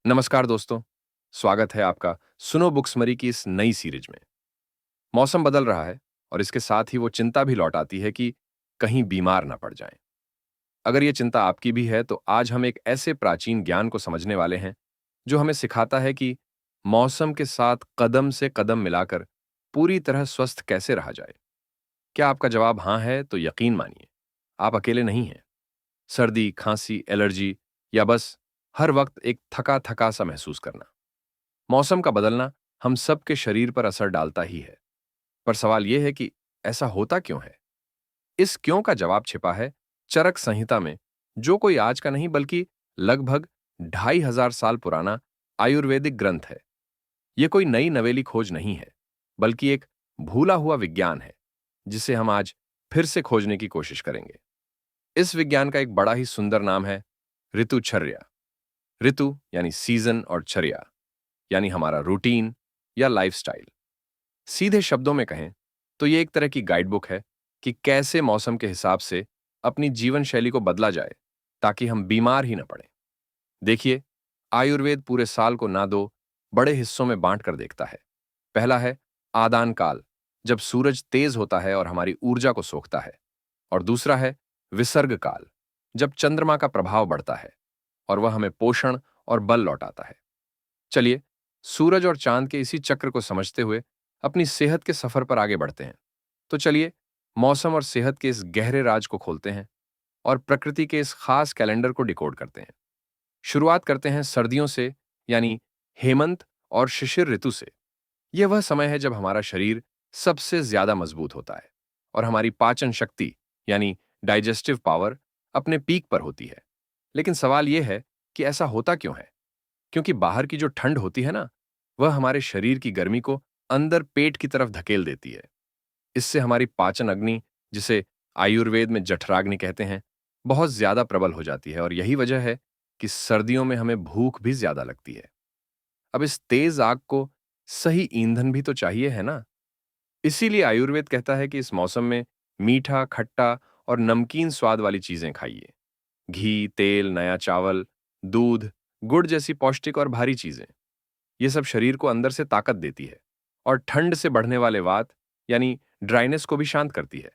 नमस्कार दोस्तों, स्वागत है आपका सुनो बुक्समरी की इस नई सीरीज में। मौसम बदल रहा है और इसके साथ ही वो चिंता भी लौट आती है कि कहीं बीमार ना पड़ जाएं। अगर ये चिंता आपकी भी है तो आज हम एक ऐसे प्राचीन ज्ञान को समझने वाले हैं जो हमें सिखाता है कि मौसम के साथ कदम से कदम मिलाकर पूरी तरह स्वस्थ कैसे रहा जाए। क्या आपका जवाब हाँ है तो यकीन मानिए, आप अकेले नहीं हैं। सर्दी, खांसी, एलर्जी या बस हर वक्त एक थका थका सा महसूस करना, मौसम का बदलना हम सबके शरीर पर असर डालता ही है। पर सवाल यह है कि ऐसा होता क्यों है? इस क्यों का जवाब छिपा है चरक संहिता में, जो कोई आज का नहीं बल्कि लगभग 2500 साल पुराना आयुर्वेदिक ग्रंथ है। यह कोई नई नवेली खोज नहीं है, बल्कि एक भूला हुआ विज्ञान है जिसे हम आज फिर से खोजने की कोशिश करेंगे। इस विज्ञान का एक बड़ा ही सुंदर नाम है ऋतुचर्या। ऋतु यानी सीजन और चर्या यानी हमारा रूटीन या लाइफस्टाइल। सीधे शब्दों में कहें तो ये एक तरह की गाइडबुक है कि कैसे मौसम के हिसाब से अपनी जीवन शैली को बदला जाए ताकि हम बीमार ही न पड़ें। देखिए, आयुर्वेद पूरे साल को ना दो बड़े हिस्सों में बांट कर देखता है। पहला है आदान काल, जब सूरज तेज होता है और हमारी ऊर्जा को सोखता है। और दूसरा है विसर्ग काल, जब चंद्रमा का प्रभाव बढ़ता है और वह हमें पोषण और बल लौटाता है। चलिए, सूरज और चांद के इसी चक्र को समझते हुए अपनी सेहत के सफर पर आगे बढ़ते हैं। तो चलिए, मौसम और सेहत के इस गहरे राज को खोलते हैं और प्रकृति के इस खास कैलेंडर को डिकोड करते हैं। शुरुआत करते हैं सर्दियों से, यानी हेमंत और शिशिर ऋतु से। यह वह समय है जब हमारा शरीर सबसे ज्यादा मजबूत होता है और हमारी पाचन शक्ति यानी डाइजेस्टिव पावर अपने पीक पर होती है। लेकिन सवाल यह है कि ऐसा होता क्यों है? क्योंकि बाहर की जो ठंड होती है ना, वह हमारे शरीर की गर्मी को अंदर पेट की तरफ धकेल देती है। इससे हमारी पाचन अग्नि, जिसे आयुर्वेद में जठराग्नि कहते हैं, बहुत ज्यादा प्रबल हो जाती है और यही वजह है कि सर्दियों में हमें भूख भी ज्यादा लगती है। अब इस तेज आग को सही ईंधन भी तो चाहिए, है ना? इसीलिए आयुर्वेद कहता है कि इस मौसम में मीठा, खट्टा और नमकीन स्वाद वाली चीजें खाइए। घी, तेल, नया चावल, दूध, गुड़ जैसी पौष्टिक और भारी चीजें। ये सब शरीर को अंदर से ताकत देती है और ठंड से बढ़ने वाले वात यानी ड्राइनेस को भी शांत करती है।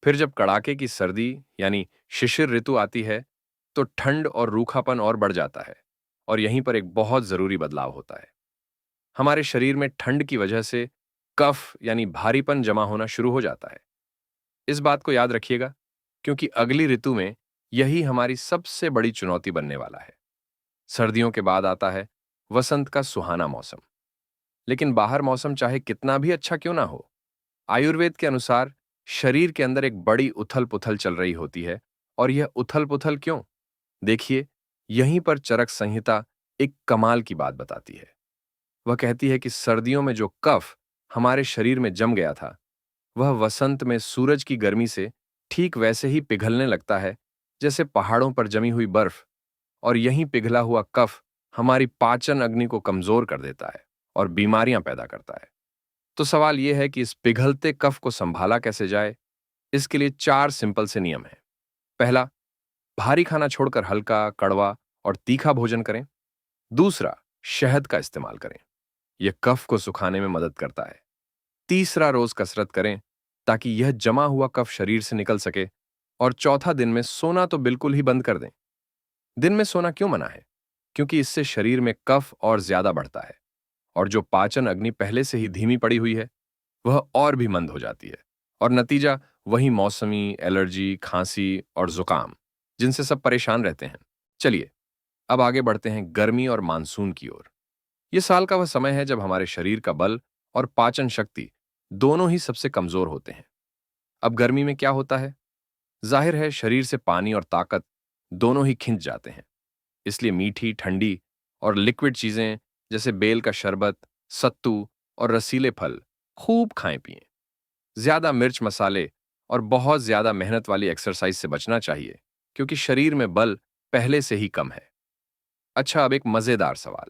फिर जब कड़ाके की सर्दी यानी शिशिर ऋतु आती है तो ठंड और रूखापन और बढ़ जाता है और यहीं पर एक बहुत जरूरी बदलाव होता है। हमारे शरीर में ठंड की वजह से कफ यानी भारीपन जमा होना शुरू हो जाता है। इस बात को याद रखिएगा, क्योंकि अगली ऋतु में यही हमारी सबसे बड़ी चुनौती बनने वाला है। सर्दियों के बाद आता है वसंत का सुहाना मौसम। लेकिन बाहर मौसम चाहे कितना भी अच्छा क्यों ना हो, आयुर्वेद के अनुसार शरीर के अंदर एक बड़ी उथल-पुथल चल रही होती है। और यह उथल-पुथल क्यों? देखिए, यहीं पर चरक संहिता एक कमाल की बात बताती है। वह कहती है कि सर्दियों में जो कफ हमारे शरीर में जम गया था, वह वसंत में सूरज की गर्मी से ठीक वैसे ही पिघलने लगता है जैसे पहाड़ों पर जमी हुई बर्फ। और यहीं पिघला हुआ कफ हमारी पाचन अग्नि को कमजोर कर देता है और बीमारियां पैदा करता है। तो सवाल यह है कि इस पिघलते कफ को संभाला कैसे जाए? इसके लिए 4 सिंपल से नियम हैं। पहला, भारी खाना छोड़कर हल्का, कड़वा और तीखा भोजन करें। दूसरा, शहद का इस्तेमाल करें। यह कफ को सुखाने में मदद करता है। तीसरा, रोज कसरत करें ताकि यह जमा हुआ कफ शरीर से निकल सके। और चौथा, दिन में सोना तो बिल्कुल ही बंद कर दें। दिन में सोना क्यों मना है? क्योंकि इससे शरीर में कफ और ज्यादा बढ़ता है और जो पाचन अग्नि पहले से ही धीमी पड़ी हुई है, वह और भी मंद हो जाती है। और नतीजा वही मौसमी एलर्जी, खांसी और जुकाम, जिनसे सब परेशान रहते हैं। चलिए, अब आगे बढ़ते हैं गर्मी और मानसून की ओर। यह साल का वह समय है जब हमारे शरीर का बल और पाचन शक्ति दोनों ही सबसे कमजोर होते हैं। अब गर्मी में क्या होता है? जाहिर है, शरीर से पानी और ताकत दोनों ही खिंच जाते हैं। इसलिए मीठी, ठंडी और लिक्विड चीजें जैसे बेल का शरबत, सत्तू और रसीले फल खूब खाएं पिएं। ज्यादा मिर्च, मसाले और बहुत ज्यादा मेहनत वाली एक्सरसाइज से बचना चाहिए, क्योंकि शरीर में बल पहले से ही कम है। अच्छा, अब एक मजेदार सवाल।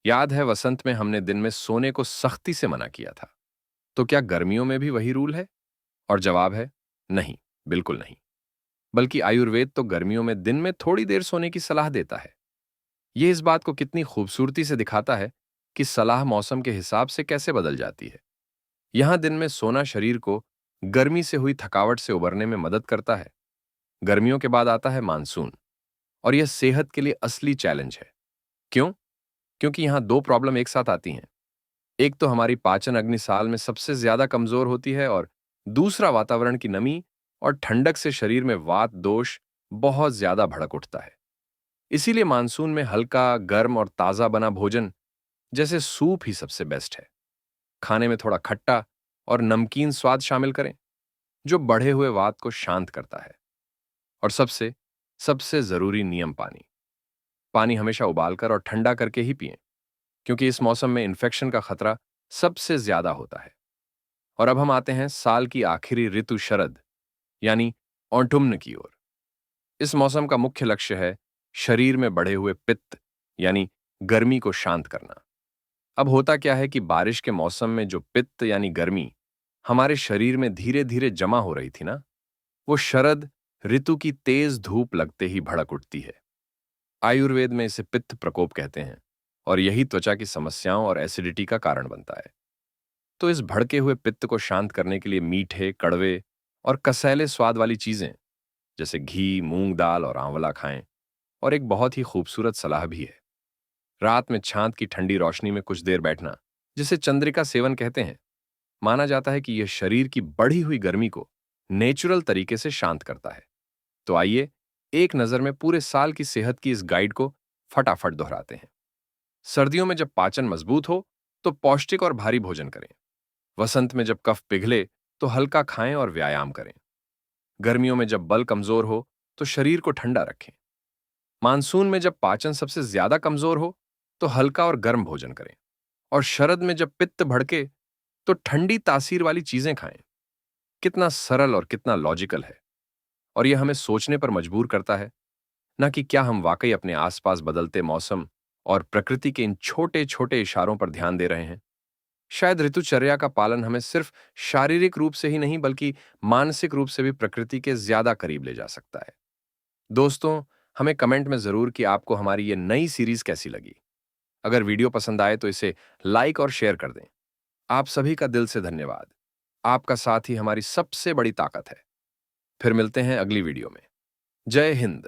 याद है वसंत में हमने दिन में सोने को सख्ती से मना किया था, तो क्या गर्मियों में भी वही रूल है? और जवाब है नहीं, बिल्कुल नहीं। बल्कि आयुर्वेद तो गर्मियों में दिन में थोड़ी देर सोने की सलाह देता है। ये इस बात को कितनी खूबसूरती से दिखाता है कि सलाह मौसम के हिसाब से कैसे बदल जाती है। यहां दिन में सोना शरीर को गर्मी से हुई थकावट से उबरने में मदद करता है। गर्मियों के बाद आता है मानसून, और यह सेहत के लिए असली चैलेंज है। क्यों? क्योंकि यहां दो प्रॉब्लम एक साथ आती हैं। एक तो हमारी पाचन अग्नि साल में सबसे ज्यादा कमजोर होती है, और दूसरा वातावरण की नमी और ठंडक से शरीर में वात दोष बहुत ज्यादा भड़क उठता है। इसीलिए मानसून में हल्का, गर्म और ताजा बना भोजन जैसे सूप ही सबसे बेस्ट है। खाने में थोड़ा खट्टा और नमकीन स्वाद शामिल करें, जो बढ़े हुए वात को शांत करता है। और सबसे सबसे जरूरी नियम पानी। पानी हमेशा उबालकर और ठंडा करके ही पिएं, क्योंकि इस मौसम में इन्फेक्शन का खतरा सबसे ज्यादा होता है। और अब हम आते हैं साल की आखिरी ऋतु शरद, यानी ऑटुम्न की ओर। इस मौसम का मुख्य लक्ष्य है शरीर में बढ़े हुए पित्त, यानी गर्मी को शांत करना। अब होता क्या है कि बारिश के मौसम में जो पित्त यानी गर्मी हमारे शरीर में धीरे धीरे जमा हो रही थी ना, वो शरद ऋतु की तेज धूप लगते ही भड़क उठती है। आयुर्वेद में इसे पित्त प्रकोप कहते हैं, और यही त्वचा की समस्याओं और एसिडिटी का कारण बनता है। तो इस भड़के हुए पित्त को शांत करने के लिए मीठे, कड़वे और कसैले स्वाद वाली चीजें जैसे घी, मूंग दाल और आंवला खाएं। और एक बहुत ही खूबसूरत सलाह भी है, रात में छांत की ठंडी रोशनी में कुछ देर बैठना, जिसे चंद्रिका सेवन कहते हैं। माना जाता है कि यह शरीर की बढ़ी हुई गर्मी को नेचुरल तरीके से शांत करता है। तो आइए एक नजर में पूरे साल की सेहत की इस गाइड को फटाफट दोहराते हैं। सर्दियों में जब पाचन मजबूत हो तो पौष्टिक और भारी भोजन करें। वसंत में जब कफ पिघले तो हल्का खाएं और व्यायाम करें। गर्मियों में जब बल कमजोर हो तो शरीर को ठंडा रखें। मानसून में जब पाचन सबसे ज्यादा कमजोर हो तो हल्का और गर्म भोजन करें। और शरद में जब पित्त भड़के तो ठंडी तासीर वाली चीजें खाएं। कितना सरल और कितना लॉजिकल है। और यह हमें सोचने पर मजबूर करता है, ना कि क्या हम वाकई अपने आसपास बदलते मौसम और प्रकृति के इन छोटे छोटे इशारों पर ध्यान दे रहे हैं। शायद ऋतुचर्या का पालन हमें सिर्फ शारीरिक रूप से ही नहीं बल्कि मानसिक रूप से भी प्रकृति के ज्यादा करीब ले जा सकता है। दोस्तों, हमें कमेंट में जरूर कि आपको हमारी ये नई सीरीज कैसी लगी। अगर वीडियो पसंद आए तो इसे लाइक और शेयर कर दें। आप सभी का दिल से धन्यवाद। आपका साथ ही हमारी सबसे बड़ी ताकत है। फिर मिलते हैं अगली वीडियो में। जय हिंद।